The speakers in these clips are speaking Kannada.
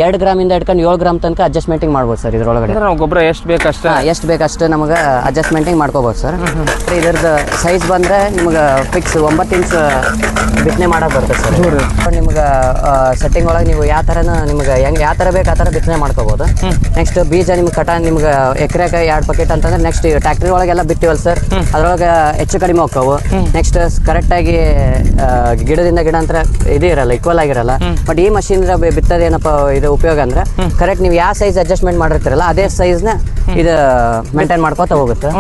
2 ಗ್ರಾಮಿಂದ ಹಿಡ್ಕೊಂಡು 7 ಗ್ರಾಮ್ ತನಕ ಅಡ್ಜಸ್ಟ್ಮೆಂಟಿಂಗ್ ಮಾಡ್ಬೋದು ಸರ್ ಇದ್ರೊಳಗಡೆ. ನಾವು ಗೊಬ್ಬರ ಎಷ್ಟು ಬೇಕಷ್ಟ ಎಷ್ಟು ಬೇಕಷ್ಟು ನಮಗೆ ಅಡ್ಜಸ್ಟ್ಮೆಂಟಿಂಗ್ ಮಾಡ್ಕೋಬೋದು ಸರ್. ಇದ್ರದ್ದು ಸೈಜ್ ಬಂದರೆ ನಿಮ್ಗೆ ಫಿಕ್ಸ್ 9 ಇಂಚ್ ಬಿತ್ತನೆ ಮಾಡೋಕೆ ಬರ್ತದೆ ಸರ್. ನಿಮ್ಗೆ ಸೆಟ್ಟಿಂಗ್ ಒಳಗೆ ನೀವು ಯಾವ ಥರನ ನಿಮ್ಗೆ ಯಾವ ಥರ ಬೇಕು ಆ ಥರ ಬಿತ್ತನೆ ಮಾಡ್ಕೋಬೋದು. ನೆಕ್ಸ್ಟ್ ಬೀಜ ನಿಮ್ಗೆ ನಿಮ್ಗೆ ಎಕರೆಗೆ 2 ಪ್ಯಾಕೆಟ್ ಅಂತಂದ್ರೆ ನೆಕ್ಸ್ಟ್ ಟ್ಯಾಕ್ಟ್ರಿ ಒಳಗೆಲ್ಲ ಬಿಟ್ಟಿವಲ್ಲ ಸರ್, ಅದ್ರೊಳಗೆ ಹೆಚ್ಚು ಕಡಿಮೆ ಹೋಗ್ತಾವು. ನೆಕ್ಸ್ಟ್ ಕರೆಕ್ಟಾಗಿ ಗಿಡದಿಂದ ಗಿಡ ಅಂತ ಇದು ಇರಲ್ಲ, ಈಕ್ವಲ್ ಆಗಿರಲ್ಲ. ಬಟ್ ಈ ಮಷೀನ್ ಬಿತ್ತದೇನಪ್ಪ ಇದು ಉಪಯೋಗ ಅಂದ್ರೆ ಕರೆಕ್ಟ್ ನೀವು ಯಾವ ಸೈಜ್ ಅಡ್ಜಸ್ಟ್ಮೆಂಟ್ ಮಾಡಿರ್ತೀರಲ್ಲ ಅದೇ ಸೈಜ್ನ ಇದು ಮೇಂಟೈನ್ ಮಾಡ್ಕೋತಾ ಹೋಗುತ್ತೆ.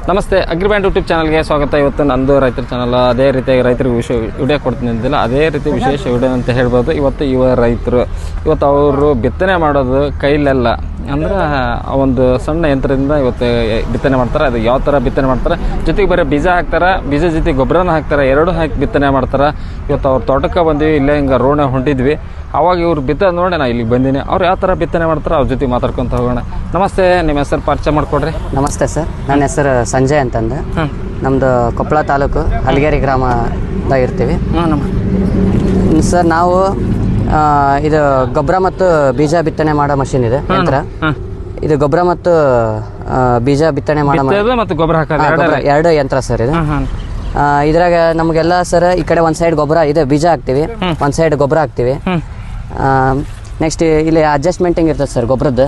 ನಮಸ್ತೆ, ಅಗ್ರಿಬ್ಯಾಂಡ್ ಯೂಟ್ಯೂಬ್ ಚಾನಲ್ಗೆ ಸ್ವಾಗತ. ಇವತ್ತು ನಂದು ರೈತರ ಚಾನಲ್, ಅದೇ ರೀತಿಯಾಗಿ ರೈತರಿಗೆ ವಿಡಿಯೋ ಕೊಡ್ತೀನಿ ಅಂತಿಲ್ಲ, ಅದೇ ರೀತಿ ವಿಶೇಷ ವಿಡಿಯೋ ಅಂತ ಹೇಳ್ಬೋದು. ಇವತ್ತು ರೈತರು ಇವತ್ತು ಅವರು ಬಿತ್ತನೆ ಮಾಡೋದು ಕೈಲೆಲ್ಲ ಅಂದ್ರೆ ಒಂದು ಸಣ್ಣ ಯಂತ್ರದಿಂದ ಇವತ್ತು ಬಿತ್ತನೆ ಮಾಡ್ತಾರೆ. ಅದು ಯಾವ ಥರ ಬಿತ್ತನೆ ಮಾಡ್ತಾರೆ, ಜೊತೆಗೆ ಬರೀ ಬೀಜ ಹಾಕ್ತಾರೆ, ಬೀಜ ಜೊತೆಗೆ ಗೊಬ್ಬರನ ಹಾಕ್ತಾರೆ, ಎರಡೂ ಹಾಕಿ ಬಿತ್ತನೆ ಮಾಡ್ತಾರೆ. ಇವತ್ತು ಅವ್ರ ತೋಟಕ್ಕೆ ಬಂದ್ವಿ, ಇಲ್ಲೇ ಹಿಂಗೆ ರೋಡ್ ಹೊಂಟಿದ್ವಿ. ಅವಾಗ ಇವ್ರು ಬಿತ್ತೋದು ನೋಡಿ ನಾ ಇಲ್ಲಿಗೆ ಬಂದೀನಿ. ಅವ್ರು ಯಾವ ಥರ ಬಿತ್ತನೆ ಮಾಡ್ತಾರೆ ಅವ್ರ ಜೊತೆ ಮಾತಾಡ್ಕೊತ ಹೋಗೋಣ. ನಮಸ್ತೆ, ನಿಮ್ಮ ಹೆಸರು ಪರಿಚಯ ಮಾಡಿಕೊಡ್ರಿ. ನಮಸ್ತೆ ಸರ್, ನನ್ನ ಹೆಸರು ಸಂಜಯ್ ಅಂತಂದು. ನಮ್ಮದು ಕೊಪ್ಪಳ ತಾಲೂಕು ಹಲಗೇರಿ ಗ್ರಾಮದಾಗ ಇರ್ತೀವಿ ಸರ್. ನಾವು ಇದು ಗೊಬ್ಬರ ಮತ್ತು ಬೀಜ ಬಿತ್ತನೆ ಮಾಡೋ ಮಷಿನ್ ಇದೆ ಯಂತ್ರ. ಇದು ಗೊಬ್ಬರ ಮತ್ತು ಬೀಜ ಬಿತ್ತನೆ ಮಾಡೋ ಮತ್ತು ಗೊಬ್ಬರ ಎರಡು ಯಂತ್ರ ಸರ್ ಇದು. ಇದ್ರಾಗ ನಮಗೆಲ್ಲ ಸರ್ ಈ ಕಡೆ ಒಂದು ಸೈಡ್ ಗೊಬ್ಬರ ಇದೆ, ಬೀಜ ಹಾಕ್ತಿವಿ, ಒಂದು ಸೈಡ್ ಗೊಬ್ಬರ ಹಾಕ್ತಿವಿ. ನೆಕ್ಸ್ಟ್ ಇಲ್ಲಿ ಅಡ್ಜಸ್ಟ್ಮೆಂಟಿಂಗ್ ಇರ್ತದೆ ಸರ್ ಗೊಬ್ಬರದ್ದು.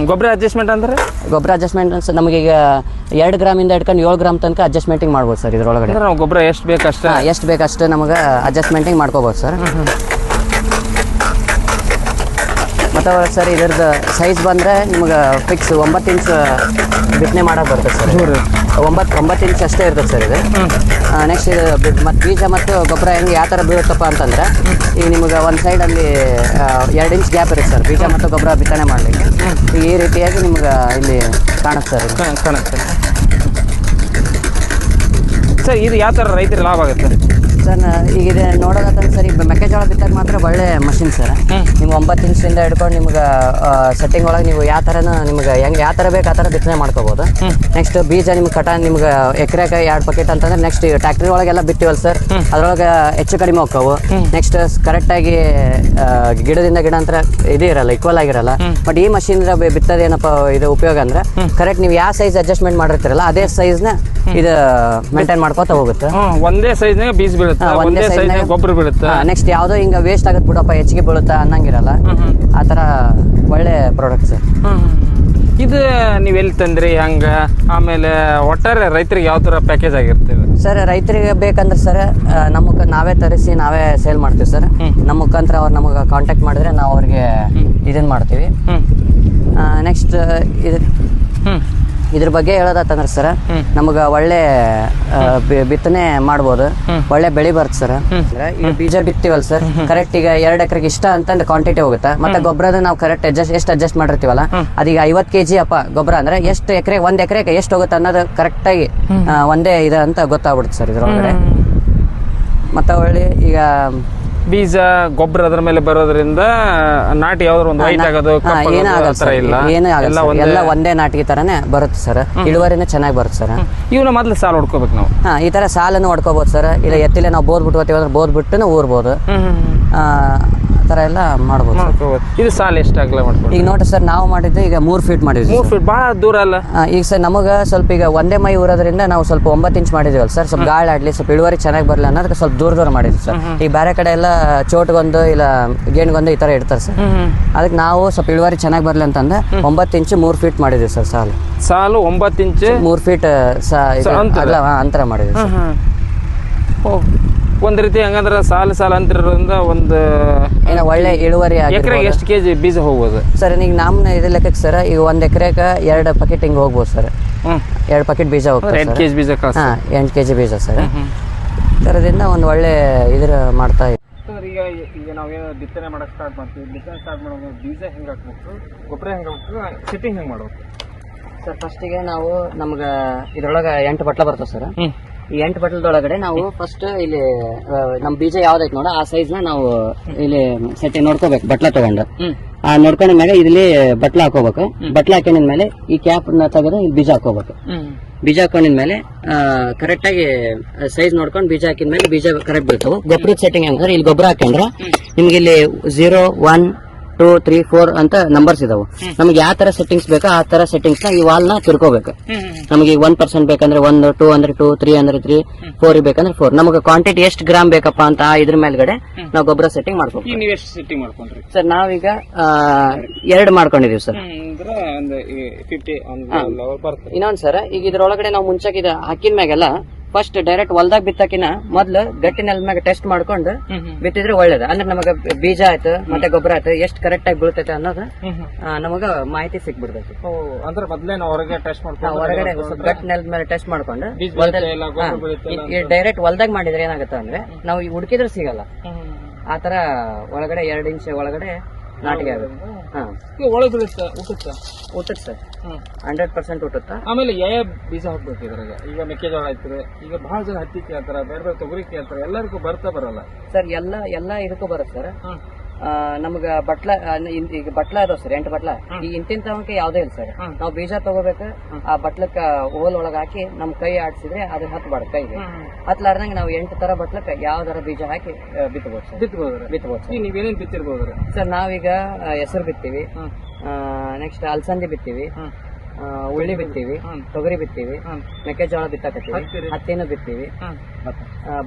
ಗೊಬ್ಬರ ಅಡ್ಜಸ್ಟ್ಮೆಂಟ್ ಅಂದ್ರೆ ಗೊಬ್ಬರ ಅಡ್ಜಸ್ಟ್ಮೆಂಟ್ ನಮಗೀಗ 2 ಗ್ರಾಮಿಂದ ಹಿಡ್ಕೊಂಡು 7 ಗ್ರಾಮ್ ತನಕ ಅಡ್ಜಸ್ಟ್ಮೆಂಟಿಂಗ್ ಮಾಡ್ಬೋದು ಸರ್ ಇದ್ರೊಳಗಡೆ. ನಾವು ಗೊಬ್ಬರ ಎಷ್ಟು ಬೇಕಷ್ಟ ಎಷ್ಟು ಬೇಕಷ್ಟು ನಮಗೆ ಅಡ್ಜಸ್ಟ್ಮೆಂಟಿಂಗ್ ಮಾಡ್ಕೋಬೋದು ಸರ್. ಮತ್ತು ಸರ್ ಇದ್ರದ್ದು ಸೈಜ್ ಬಂದರೆ ನಿಮ್ಗೆ ಫಿಕ್ಸ್ 9 ಇಂಚ್ ಬಿತ್ತನೆ ಮಾಡೋಕೆ ಬರ್ತದೆ ಸರ್. 9 ಇಂಚ್ ಅಷ್ಟೇ ಇರ್ತದೆ ಸರ್ ಇದು. ನೆಕ್ಸ್ಟ್ ಇದು ಮತ್ತು ಬೀಜ ಮತ್ತು ಗೊಬ್ಬರ ಹೆಂಗೆ ಯಾವ ಥರ ಬೀಳುತ್ತಪ್ಪ ಅಂತಂದರೆ ಈಗ ನಿಮ್ಗೆ ಒಂದು ಸೈಡಲ್ಲಿ 2 ಇಂಚ್ ಗ್ಯಾಪ್ ಇರುತ್ತೆ ಸರ್ ಬೀಜ ಮತ್ತು ಗೊಬ್ಬರ ಬಿತ್ತನೆ ಮಾಡಲಿಕ್ಕೆ. ಈ ರೀತಿಯಾಗಿ ನಿಮ್ಗೆ ಇಲ್ಲಿ ಕಾಣುತ್ತೆ ಸರ್. ಕಾಣುತ್ತೆ ಸರ್. ಇದು ಯಾವ ಥರ ರೈತರಿಗೆ ಲಾಭ ಆಗುತ್ತೆ ಸರ್? ಈಗ ಇದು ನೋಡೋದಂತ ಸರ್, ಈಗ ಮೆಕ್ಕೆಜೋಳ ಬಿತ್ತಾಗ ಮಾತ್ರ ಒಳ್ಳೆ ಮಷಿನ್ ಸರ್. ನೀವು 9 ಇಂಚಿಂದ ಹಿಡ್ಕೊಂಡು ನಿಮ್ಗೆ ಸೆಟ್ಟಿಂಗ್ ಒಳಗೆ ನೀವು ಯಾವ ಥರನ ನಿಮ್ಗೆ ಯಾವ ಥರ ಬೇಕು ಆ ಥರ ಬಿತ್ತನೆ ಮಾಡ್ಕೋಬೋದು. ನೆಕ್ಸ್ಟ್ ಬೀಜ ನಿಮ್ಗೆ ನಿಮ್ಗೆ ಎಕರೆಗೆ 2 ಪ್ಯಾಕೆಟ್ ಅಂತಂದ್ರೆ ನೆಕ್ಸ್ಟ್ ಟ್ಯಾಕ್ಟ್ರಿ ಒಳಗೆಲ್ಲ ಬಿಟ್ಟಿವಲ್ಲ ಸರ್, ಅದ್ರೊಳಗೆ ಹೆಚ್ಚು ಕಡಿಮೆ ಹೋಗ್ತಾವು. ನೆಕ್ಸ್ಟ್ ಕರೆಕ್ಟಾಗಿ ಗಿಡದಿಂದ ಗಿಡ ಅಂತ ಇದು ಇರಲ್ಲ, ಈಕ್ವಲ್ ಆಗಿರಲ್ಲ. ಬಟ್ ಈ ಮಷಿನ್ ಬಿತ್ತದೇನಪ್ಪ ಇದು ಉಪಯೋಗ ಅಂದ್ರೆ ಕರೆಕ್ಟ್ ನೀವು ಯಾವ ಸೈಜ್ ಅಡ್ಜಸ್ಟ್ಮೆಂಟ್ ಮಾಡಿರ್ತೀರಲ್ಲ ಅದೇ ಸೈಜ್ನ ಇದು ಮೇಂಟೈನ್ ಮಾಡ್ಕೋತಾ ಹೋಗುತ್ತೆ. ಒಂದೇ ಸೈಜ್ನಾಗ ಬೀಜ ಬೀಳುತ್ತೆ, ಒಂದೇ ಸೈಜ್ನಾಗ ಗೊಬ್ಬರ ಬೀಳುತ್ತೆ. ನೆಕ್ಸ್ಟ್ ಯಾವುದೋ ಹಿಂಗೆ ವೇಸ್ಟ್ ಆಗತ್ತೆ ಬಿಡಪ್ಪ ಹೆಚ್ಚಿಗೆ ಬೀಳುತ್ತಾ ಅನ್ನಂಗಿರಲ್ಲ, ಆ ಥರ ಒಳ್ಳೆ ಪ್ರಾಡಕ್ಟ್ ಸರ್. ಇದು ನೀವು ಎಲ್ಲಿ ತಂದ್ರಿ ಹಂಗೆ? ಆಮೇಲೆ ಒಟ್ಟಾರೆ ರೈತರಿಗೆ ಯಾವ ಥರ ಪ್ಯಾಕೇಜ್ ಆಗಿರ್ತದೆ ಸರ್? ರೈತರಿಗೆ ಬೇಕಂದ್ರೆ ಸರ್ ನಮ್ಮ ನಾವೇ ತರಿಸಿ ನಾವೇ ಸೇಲ್ ಮಾಡ್ತೀವಿ ಸರ್. ನಮ್ಮ ಮುಖಾಂತರ ಅವ್ರು ನಮಗೆ ಕಾಂಟ್ಯಾಕ್ಟ್ ಮಾಡಿದ್ರೆ ನಾವು ಅವ್ರಿಗೆ ಇದನ್ನು ಮಾಡ್ತೀವಿ. ನೆಕ್ಸ್ಟ್ ಇದ್ರ ಬಗ್ಗೆ ಹೇಳೋದಂದ್ರೆ ಸರ್, ನಮಗೆ ಒಳ್ಳೆ ಬಿತ್ತನೆ ಮಾಡ್ಬೋದು, ಒಳ್ಳೆ ಬೆಳೆ ಬರುತ್ತೆ ಸರ್. ಈಗ ಬೀಜ ಬಿತ್ತೀವಲ್ಲ ಸರ್, ಕರೆಕ್ಟ್ ಈಗ 2 ಎಕರೆಗೆ ಇಷ್ಟ ಅಂತಂದ್ರೆ ಕ್ವಾಂಟಿಟಿ ಹೋಗುತ್ತೆ. ಮತ್ತೆ ಗೊಬ್ಬರದ ನಾವು ಕರೆಕ್ಟ್ ಎಷ್ಟು ಅಡ್ಜಸ್ಟ್ ಮಾಡಿರ್ತೀವಲ್ಲ, ಅದೀಗ 50 kg ಅಪ್ಪ ಗೊಬ್ಬರ ಅಂದ್ರೆ ಎಷ್ಟು ಎಕರೆ 1 ಎಕರೆಗೆ ಎಷ್ಟು ಹೋಗುತ್ತೆ ಅನ್ನೋದು ಕರೆಕ್ಟಾಗಿ ಒಂದೇ ಇದೆ ಅಂತ ಗೊತ್ತಾಗ್ಬಿಡುತ್ತೆ ಸರ್ ಇದ್ರೊಳಗಡೆ. ಮತ್ತೆ ಒಳ್ಳೆ ಈಗ ಬೀಜ ಗೊಬ್ಬರ ಅದ್ರ ಮೇಲೆ ಬರೋದ್ರಿಂದ ನಾಟಿ ಯಾವ್ದಾದ್ರು ಒಂದು ವೈಟ್ ಆಗೋದು ಎಲ್ಲ ಒಂದೇ ನಾಟಿ ತರನೇ ಬರುತ್ತೆ ಸರ್. ಇಳುವರಿನ ಚೆನ್ನಾಗಿ ಬರುತ್ತೆ ಸರ್. ಇವನ್ನ ಮೊದ್ಲು ಸಾಲ ಹೊಡ್ಕೋಬೇಕು ನಾವು. ಈ ತರ ಸಾಲನ್ನು ಹೊಡ್ಕೋಬಹುದು ಸರ್. ಇಲ್ಲ ಎತ್ತಿಲೆ ನಾವು ಬೋದ್ಬಿಟ್ಟು ಹೋಗ್ತೀವಿ ಅಂದ್ರೆ ಬೋದ್ಬಿಟ್ಟು ಊರ್ಬೋದು, ಆ ಥರ ಎಲ್ಲ ಮಾಡ್ಬೋದು. ಇದು ಸಾಲ ಎಷ್ಟಾಗಲ್ಲ ಮಾಡ್ಬೋದು. ಈಗ ನೋಡಿ ಸರ್, ನಾವು ಮಾಡಿದ್ದು ಈಗ 3 ಫೀಟ್ ಮಾಡಿದ್ವಿ. 3 ಫೀಟ್ ಭಾಳ ದೂರ ಅಲ್ಲ. ಈಗ ಸರ್ ನಮಗೆ ಸ್ವಲ್ಪ ಈಗ ಒಂದೇ ಮೈ ಊರೋದ್ರಿಂದ ನಾವು ಸ್ವಲ್ಪ 9 ಇಂಚ್ ಮಾಡಿದ್ವಲ್ಲ ಸರ್, ಸ್ವಲ್ಪ ಗಾಳಿ ಆಡ್ಲಿ, ಸ್ವಲ್ಪ ಇಳುವರಿ ಚೆನ್ನಾಗಿ ಬರಲ್ಲ ಅನ್ನೋದಕ್ಕೆ ಸ್ವಲ್ಪ ದೂರ ಮಾಡಿದ್ವಿ ಸರ್. ಈಗ ಬೇರೆ ಕಡೆ ಎಲ್ಲ ಚೋಟ್ಗೊಂದು ಇಲ್ಲ ಗೇಣ್ಗೊಂದು ಈ ಥರ ಇಡ್ತಾರೆ ಸರ್. ಅದಕ್ಕೆ ನಾವು ಸ್ವಲ್ಪ ಇಳುವರಿ ಚೆನ್ನಾಗಿ ಬರಲಿ ಅಂತಂದ್ರೆ 9 ಇಂಚ್ 3 ಫೀಟ್ ಮಾಡಿದ್ವಿ ಸರ್. ಸಾಲು 9 ಇಂಚ್ 3 ಫೀಟ್ ಅಂತರ ಮಾಡಿದ್ವಿ ಸರ್. ಒಂದ್ ರೀತಿ ಹಂಗಂದ್ರೆ ಸಾಲ ಅಂತಿರೋದ್ರಿಂದ ಒಂದು ಒಳ್ಳೆ ಇಳುವರಿ. ಎಕರೆಗೆ ಎಷ್ಟು ಕೆಜಿ ಬೀಜ ಹೋಗ್ಬೋದು ಸರ್? ಈಗ ನಮ್ಮ ಇದು ಲೆಕ್ಕಕ್ಕೆ ಸರ್, ಈಗ 1 ಎಕರೆಗೆ 2 ಪ್ಯಾಕೆಟ್ ಹಿಂಗೆ ಹೋಗ್ಬೋದು ಸರ್. 2 ಪ್ಯಾಕೆಟ್ ಬೀಜ ಹೋಗ್ತದೆ. 8 kg ಬೀಜ. 8 kg ಬೀಜ ಸರ್. ಥರದಿಂದ ಒಂದು ಒಳ್ಳೆ ಇದ್ರ ಮಾಡ್ತಾ ಇದ್ದೀವಿ. ಈಗ ನಾವೇನು ಬಿತ್ತನೆ ಮಾಡಕ್ಕೆ ಸ್ಟಾರ್ಟ್ ಮಾಡ್ತೀವಿ, ಬಿತ್ತನೆ ಸ್ಟಾರ್ಟ್ ಮಾಡೋದು ಬೀಜ ಹೆಂಗೆ ಹಾಕ್ಬೇಕು, ಗೊಬ್ಬರ ಹೆಂಗೆ ಹಾಕ್ಬೇಕು, ಸೆಟ್ಟಿಂಗ್ ಹೆಂಗೆ ಮಾಡ್ಬೇಕು ಸರ್? ಫಸ್ಟಿಗೆ ನಾವು ನಮ್ಗೆ ಇದ್ರೊಳಗೆ 8 ಬಟ್ಲ ಬರ್ತದೆ ಸರ್. ಈ 8 ಬಟ್ಲದೊಳಗಡೆ ನಾವು ಫಸ್ಟ್ ಇಲ್ಲಿ ನಮ್ಮ ಬೀಜ ಯಾವ್ದೈತೆ ನೋಡ ಆ ಸೈಜ್ನ ನಾವು ಇಲ್ಲಿ ಸೆಟ್ಟಿಂಗ್ ನೋಡ್ಕೋಬೇಕು. ಬಟ್ಲ ತಗೊಂಡು ನೋಡ್ಕೊಂಡ್ಮೇಲೆ ಇಲ್ಲಿ ಬಟ್ಲ ಹಾಕೋಬೇಕು. ಬಟ್ಲ ಹಾಕೊಂಡಿದ್ಮೇಲೆ ಈ ಕ್ಯಾಪ್ ನ ತೆಗೆದು ಇಲ್ಲಿ ಬೀಜ ಹಾಕೋಬೇಕು. ಬೀಜ ಹಾಕೊಂಡಿದ್ಮೇಲೆ ಕರೆಕ್ಟ್ ಆಗಿ ಸೈಜ್ ನೋಡ್ಕೊಂಡು ಬೀಜ ಹಾಕಿದ್ಮೇಲೆ ಬೀಜ ಕರೆಕ್ಟ್ ಬೀಳ್ತಾವೆ. ಗೊಬ್ಬರದ ಸೆಟ್ಟಿಂಗ್ ಹೆಂಗಂದ್ರೆ ಇಲ್ಲಿ ಗೊಬ್ಬರ ಹಾಕೊಂಡ್ರೆ ನಿಮ್ಗೆ ಇಲ್ಲಿ 0, 1, 2, 3, 4 ಅಂತ ನಂಬರ್ಸ್ ಇದಾವೆ. ನಮ್ಗೆ ಯಾವ ತರ ಸೆಟ್ಟಿಂಗ್ಸ್ ಬೇಕೋ ಆ ತರ ಸೆಟ್ಟಿಂಗ್ಸ್ ನ ಈ ವಾಲ್ ನ ತಿರ್ಕೋಬೇಕು. ನಮಗೆ 1% ಬೇಕಂದ್ರೆ 1, 2 ಅಂದ್ರೆ 2, 3 ಅಂದ್ರೆ 3, 4 ಬೇಕಂದ್ರೆ 4. ನಮಗೆ ಕ್ವಾಂಟಿಟಿ ಎಷ್ಟು ಗ್ರಾಮ್ ಬೇಕಪ್ಪ ಅಂತ ಇದ್ರ ಮೇಲ್ಗಡೆ ನಾವು ಗೊಬ್ಬರ ಸೆಟ್ಟಿಂಗ್ ಮಾಡ್ಕೋಬೇಕು. ನೀವು ಎಷ್ಟು ಸೆಟ್ಟಿಂಗ್ ಮಾಡ್ಕೊಂಡ್ರಿ ಸರ್ ನಾವೀಗ 2 ಮಾಡ್ಕೊಂಡಿದೀವಿ ಸರ್. ಅಂದ್ರೆ ಒಂದು 50 ಲೆವೆಲ್ ಬರ್ತದೆ. ಇನ್ನೊಂದ್ ಸರ್, ಈಗ ಇದ್ರೊಳಗಡೆ ನಾವು ಮುಂಚೆಗೆ ಇದು ಹಾಕಿದ ಮ್ಯಾಗೆಲ್ಲ ಫಸ್ಟ್ ಡೈರೆಕ್ಟ್ ಹೊಲ್ದಾಗ ಬಿತ್ತಕಿನ ಮೊದ್ಲು ಗಟ್ಟಿ ನೆಲದ ಮ್ಯಾಗ ಟೆಸ್ಟ್ ಮಾಡ್ಕೊಂಡು ಬಿತ್ತಿದ್ರೆ ಒಳ್ಳೇದು. ಅಂದ್ರೆ ನಮಗ ಬೀಜ ಆಯ್ತು ಮತ್ತೆ ಗೊಬ್ಬರ ಆಯ್ತು ಎಷ್ಟು ಕರೆಕ್ಟ್ ಆಗಿ ಬೀಳ್ತೈತೆ ಅನ್ನೋದು ನಮಗ ಮಾಹಿತಿ ಸಿಕ್ಬಿಡ್ತೈತಿ. ಅಂದ್ರೆ ಮೊದ್ಲೇ ನಾವು ಹೊರಗೆ ಟೆಸ್ಟ್ ಮಾಡ್ಕೊಂಡು ಹೊರಗಡೆ ಗಟ್ಟಿ ನೆಲದ ಮೇಲೆ ಟೆಸ್ಟ್ ಮಾಡ್ಕೊಂಡು ಡೈರೆಕ್ಟ್ ಹೊಲ್ದಾಗ ಮಾಡಿದ್ರೆ ಏನಾಗುತ್ತೆ ಅಂದ್ರೆ ನಾವು ಹುಡುಕಿದ್ರೆ ಸಿಗಲ್ಲ. ಆತರ ಒಳಗಡೆ 2 ಇಂಚ್ ಒಳಗಡೆ ನಾಟಿಗೆ ಆಗುತ್ತೆ. ಒಳಗೆ ಬೀಳುತ್ತೆ ಊಟಕ್ಕೆ ಸರ್ 100% ಊಟತ್ತ. ಆಮೇಲೆ ಯಾವ ಬೀಜ ಹಾಕ್ಬೇಕು ಇದ್ರಾಗ? ಈಗ ಮೆಕ್ಕೆಜೋಳ ಆಯ್ತು, ಈಗ ಬಹಳ ಜನ ಹತ್ತಿ ಕೇಳ್ತಾರ, ಬೇರೆ ಬೇರೆ ತೊಗರಿ ಕೇಳ್ತಾರ, ಎಲ್ಲರಿಗೂ ಬರಲ್ಲ ಸರ್. ಎಲ್ಲ ಇದಕ್ಕೂ ಬರುತ್ತೆ ಸರ್. ನಮ್ಗ ಬಟ್ಲ ಈಗ ಬಟ್ಲ ಅದಾವ ಸರ್, 8 ಬಟ್ಲ. ಈ ಇಂತಿಂತವಕ್ಕೆ ಯಾವ್ದೇ ಇಲ್ಲ ಸರ್. ನಾವು ಬೀಜ ತಗೋಬೇಕು, ಆ ಬಟ್ಲಕ್ಕ ಹೋಲ್ ಒಳಗ ಹಾಕಿ ನಮ್ ಕೈ ಆಡ್ಸಿದ್ರೆ ಅದ್ರ ಹತ್ಬಾರ್ದು ಕೈಗೆ. ಹತ್ಲಾರ್ದಂಗ ನಾವು 8 ತರ ಬಟ್ಲಕ್ಕ ಯಾವ್ದಾರ ಬೀಜ ಹಾಕಿ ಬಿತ್ತಬಹುದು ಸರ್. ನೀವೇನೇನ್ ಬಿತ್ತಿರ್ಬೋದು ಸರ್? ನಾವೀಗ ಹೆಸರು ಬಿತ್ತೀವಿ, ನೆಕ್ಸ್ಟ್ ಅಲಸಂದಿ ಬಿತ್ತೀವಿ, ಉಳ್ಳಿ ಬಿತ್ತೀವಿ, ತೊಗರಿ ಬಿತ್ತೀವಿ, ಮೆಕ್ಕೆಜೋಳ ಬಿತ್ತಾಕತ್ತೀವಿ, ಹತ್ತಿನೂ ಬಿತ್ತೀವಿ,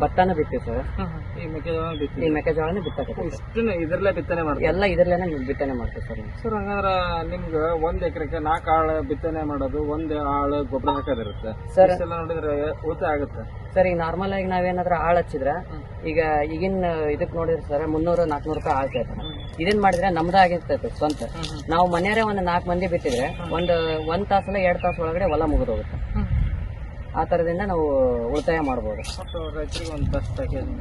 ಭತ್ತನೂ ಬಿತ್ತೀವಿ ಸರ್. ಈ ಮೆಕ್ಕೆಜೋಳನ ಬಿತ್ತಾಕತ್ತೀವಿ. ಇದ್ರಲ್ಲೇ ಬಿತ್ತನೆ ಮಾಡ್ತೀವಿ? ಎಲ್ಲ ಇದ್ರಲ್ಲೇನೆ ಬಿತ್ತನೆ ಮಾಡ್ತೀವಿ ಸರ್. ಸರ್ ಹಂಗಂದ್ರ ನಿಮ್ಗೆ 1 ಎಕರೆಗೆ 4 ಆಳು ಬಿತ್ತನೆ ಮಾಡೋದು, 1 ಆಳು ಗೊಬ್ಬರ ಹಾಕೋದಿರುತ್ತೆ ಸರ್. ನೋಡಿದ್ರೆ ಉಳಿತಾಯ ಆಗುತ್ತೆ ಸರ್. ಈಗ ನಾರ್ಮಲ್ ಆಗಿ ನಾವೇನಾದ್ರೂ ಆಳ್ ಹಚ್ಚಿದ್ರ ಈಗ ಈಗಿನ ಇದಕ್ ನೋಡಿದ್ರೆ ಸರ್ 300-400 ರೂಪಾಯಿ ಆಳ್ತೈತೆ. ಇದನ್ ಮಾಡಿದ್ರೆ ನಮ್ದ ಆಗಿರ್ತೈತೆ ಸ್ವಂತ. ನಾವು ಮನೆಯವರೇ 4 ಮಂದಿ ಬಿತ್ತಿದ್ರೆ 1 ತಾಸಲ್ಲ 2 ತಾಸು ಒಳಗಡೆ ಹೊಲ ಮುಗಿದೋಗುತ್ತೆ. ಆ ತರದಿಂದ ನಾವು ಉಳಿತಾಯ ಮಾಡಬಹುದು.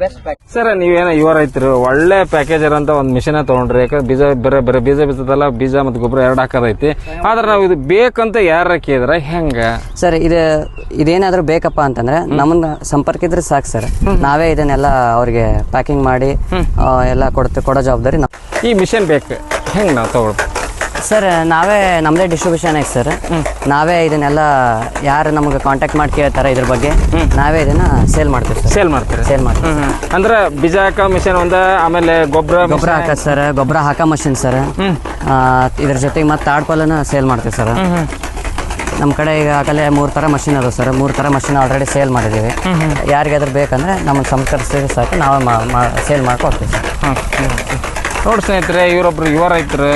Best package sir. ನೀವೇನ ಯುವ ರೈತರು ಒಳ್ಳೆ ಪ್ಯಾಕೇಜರ್ ಅಂತ ಒಂದು ಮಿಷನ್ ತಗೊಂಡ್ರಿ. ಯಾಕಂದ್ರೆ ಬರೀ ಬೀಜ ಬಿತ್ತದಲ್ಲ, ಬೀಜ ಮತ್ತು ಗೊಬ್ಬರ 2 ಹಾಕೋದೈತಿ. ಆದ್ರೆ ನಾವು ಇದು ಬೇಕಂತ ಯಾರ ಕೇಳಿದ್ರೆ ಹೆಂಗ ಸರ್? ಇದೇನಾದ್ರೂ ಬೇಕಪ್ಪ ಅಂತಂದ್ರೆ ನಮ್ಮನ್ನ ಸಂಪರ್ಕ ಇದ್ರೆ ಸಾಕು ಸರ್. ನಾವೇ ಇದನ್ನೆಲ್ಲ ಅವ್ರಿಗೆ ಪ್ಯಾಕಿಂಗ್ ಮಾಡಿ ಎಲ್ಲ ಕೊಡೋ ಜವಾಬ್ದಾರಿ. ಈ ಮಿಷನ್ ಬೇಕು ಹೆಂಗ್ ನಾವು ತಗೊಳ್ಬೇಕು ಸರ್? ನಾವೇ ನಮ್ದೇ ಡಿಸ್ಟ್ರಿಬ್ಯೂಷನ್ ಐತೆ ಸರ್. ನಾವೇ ಇದನ್ನೆಲ್ಲ ಯಾರು ನಮಗೆ ಕಾಂಟ್ಯಾಕ್ಟ್ ಮಾಡಿ ಕೇಳ್ತಾರೆ ಇದ್ರ ಬಗ್ಗೆ ನಾವೇ ಇದನ್ನ ಸೇಲ್ ಮಾಡ್ತೀವಿ ಸರ್. ಸೇಲ್ ಮಾಡ್ತೀವಿ ಅಂದ್ರೆ ಬೀಜ ಹಾಕೋ ಮಿಷನ್ ಒಂದ, ಆಮೇಲೆ ಗೊಬ್ಬರ ಹಾಕೋದು ಸರ್, ಗೊಬ್ಬರ ಹಾಕೋ ಮಷಿನ್ ಸರ್. ಇದ್ರ ಜೊತೆಗೆ ಮತ್ತೆ ತಾಡ್ಪಾಲನ ಸೇಲ್ ಮಾಡ್ತೀವಿ ಸರ್. ನಮ್ಮ ಕಡೆ ಈಗ ಆಗಲೇ 3 ಥರ ಮಷಿನ್ ಅದಾವೆ ಸರ್. 3 ಥರ ಮಷಿನ್ ಆಲ್ರೆಡಿ ಸೇಲ್ ಮಾಡಿದ್ದೀವಿ. ಯಾರಿಗಾದ್ರೂ ಬೇಕಂದ್ರೆ ನಮ್ಮನ್ನು ಸಂಪರ್ಕಿಸಿದ್ರೆ ಸಾಕು, ನಾವೇ ಸೇಲ್ ಮಾಡ್ಕೊಡ್ತೀವಿ ಸರ್. ನೋಡಿ ಸ್ನೇಹಿತರೆ, ಇವರೊಬ್ರು ಯುವ ರೈತರು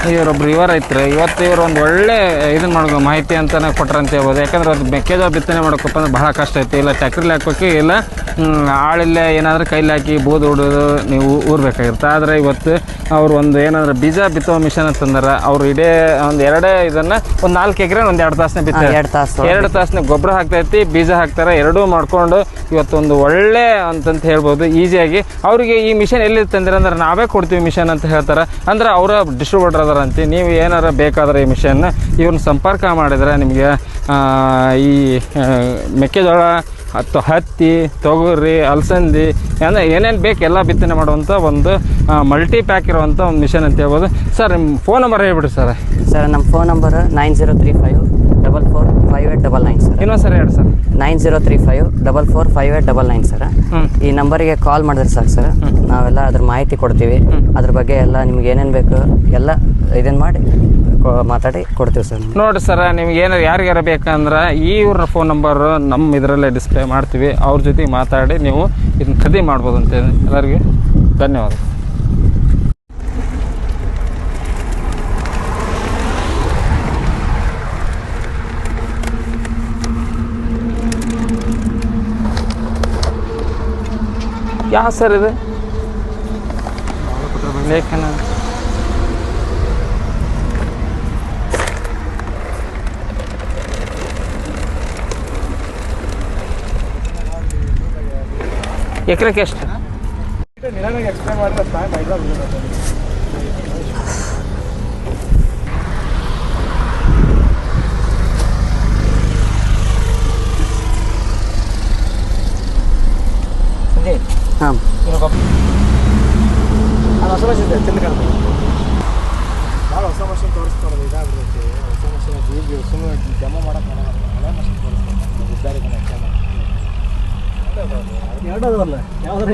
ಇವತ್ತು ಇವರು ಒಂದು ಒಳ್ಳೆ ಇದನ್ನ ಮಾಡೋ ಮಾಹಿತಿ ಅಂತಾನೆ ಕೊಟ್ರಂತ ಹೇಳ್ಬೋದು. ಯಾಕಂದ್ರೆ ಅದು ಮೆಕ್ಕೆಜೋಳ ಬಿತ್ತನೆ ಮಾಡೋಕಪ್ಪ ಅಂದ್ರೆ ಬಹಳ ಕಷ್ಟ ಐತಿ. ಇಲ್ಲ ಟ್ಯಾಕ್ಟ್ರಿಲಿ ಹಾಕ್ಬೇಕು, ಇಲ್ಲ ಆಳಿಲ್ಲೇ ಏನಾದರೂ ಕೈಲಿ ಹಾಕಿ ಬೋದು ಹೊಡೋದು ನೀವು ಊರ್ಬೇಕಾಗಿರುತ್ತೆ. ಆದರೆ ಇವತ್ತು ಅವ್ರು ಒಂದು ಏನಾದ್ರು ಬೀಜ ಬಿತ್ತೋ ಮಿಷನ್ ಅಂತಂದ್ರೆ ಅವ್ರು ಇಡೇ ಒಂದು 2 ಇದನ್ನ ಒಂದು 4 ಎಕರೆ ಒಂದು 2 ತಾಸನೇ ಬಿತ್ತಾರೆ. 2 ತಾಸನೇ ಗೊಬ್ಬರ ಹಾಕ್ತೈತಿ, ಬೀಜ ಹಾಕ್ತಾರೆ, 2 ಮಾಡ್ಕೊಂಡು ಇವತ್ತೊಂದು ಒಳ್ಳೆ ಅಂತಂತ ಹೇಳ್ಬೋದು ಈಸಿಯಾಗಿ. ಅವರಿಗೆ ಈ ಮಿಷನ್ ಎಲ್ಲಿ ತಂದ್ರೆ ಅಂದ್ರೆ ನಾವೇ ಕೊಡ್ತೀವಿ ಮಿಷನ್ ಅಂತ ಹೇಳ್ತಾರೆ. ಅಂದ್ರೆ ಅವರ ಡಿಸ್ಟ್ರಿಬ್ಯೂಟರ್ ಅಂತ. ನೀವು ಏನಾರ ಬೇಕಾದ್ರೆ ಈ ಮಿಷನ್ನ ಇವ್ರನ್ನ ಸಂಪರ್ಕ ಮಾಡಿದ್ರೆ ನಿಮಗೆ ಈ ಮೆಕ್ಕೆಜೋಳ, ಹತ್ತಿ, ತೊಗರಿ, ಅಲಸಂದಿ ಅಂದರೆ ಏನೇನು ಬೇಕು ಎಲ್ಲ ಬಿತ್ತನೆ ಮಾಡುವಂಥ ಒಂದು ಮಲ್ಟಿ ಪ್ಯಾಕ್ ಇರುವಂಥ ಒಂದು ಮಿಷನ್ ಅಂತ ಹೇಳ್ಬೋದು. ಸರ್ ನಿಮ್ಮ ಫೋನ್ ನಂಬರ್ ಹೇಳ್ಬಿಡ್ರಿ ಸರ್. ನಮ್ಮ ಫೋನ್ ನಂಬರ್ 9035445899 ಸರ್. ಇನ್ನೊಂದು ಸರ್ ಹೇಳಿ ಸರ್. 9035445899 ಸರ್. ಈ ನಂಬರಿಗೆ ಕಾಲ್ ಮಾಡಿದ್ರೆ ಸಾಕು ಸರ್. ನಾವೆಲ್ಲ ಅದ್ರ ಮಾಹಿತಿ ಕೊಡ್ತೀವಿ. ಅದ್ರ ಬಗ್ಗೆ ಎಲ್ಲ ನಿಮ್ಗೆ ಏನೇನು ಬೇಕು ಎಲ್ಲ ಇದನ್ನು ಮಾಡಿ ಮಾತಾಡಿ ಕೊಡ್ತೀವಿ ಸರ್. ನೋಡಿ ಸರ್, ನಿಮ್ಗೆ ಏನಾರು ಯಾರಿಗಾರ ಬೇಕಂದ್ರೆ ಇವ್ರ ಫೋನ್ ನಂಬರು ನಮ್ಮ ಇದರಲ್ಲೇ ಡಿಸ್ಪ್ಲೇ ಮಾಡ್ತೀವಿ. ಅವ್ರ ಜೊತೆ ಮಾತಾಡಿ ನೀವು ಇದನ್ನ ಖರೀದಿ ಮಾಡ್ಬೋದು ಅಂತ. ಎಲ್ಲರಿಗೂ ಧನ್ಯವಾದ. ಯಾವ ಸರ್ ಇದು ಲೇಖನ? ಎಕರೆಗೆ ಎಷ್ಟು? ಹಾಂ, ಹೊಸ ಮಷಿನ್ ಇದೆ ತಿಂದ್ಕೊಂಡು ಭಾಳ ಹೊಸ ಮಷಿನ್ ತೋರಿಸ್ಕೊಡೋದು ಇದಾಗ್ಬಿಡುತ್ತೆ. ಹೊಸ ಮಷಿನ್ ಸುಮ್ಮನೆ ಜಮಾ ಮಾಡೋಕೆ ಹಳೆ ಮಷಿನ್ ತೋರಿಸ್ಕೊಂಡು ಎರಡೂ ಅಲ್ಲ ಯಾವ್ದಾರ